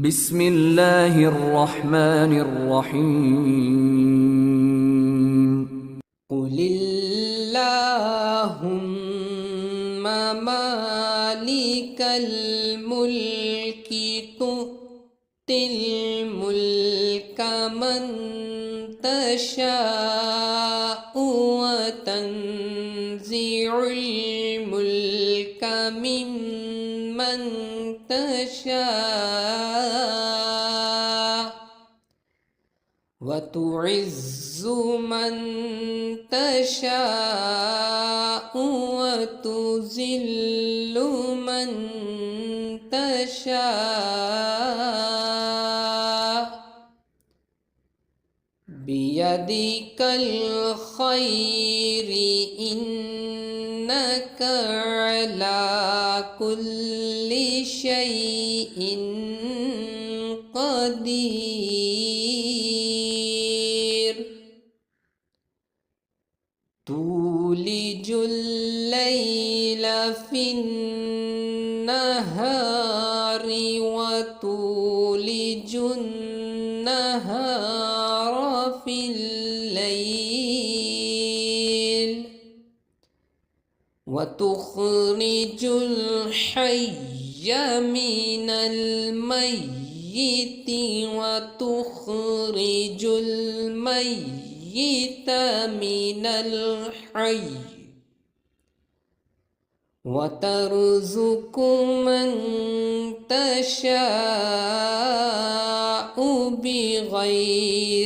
بسم الله الرحمن الرحيم. قل اللهم مالك الملك تؤتي الملك من تشاء وتنزع الملك ممن تشاء وتعز من تشاء وتذل من تشاء بيدك الخير إنك على كل شيء قدير تولج الليل في النهار وتولج النهار في الليل وتخرج الحي من الميت وتخرج الميت من الحي وترزق من تشاء بغير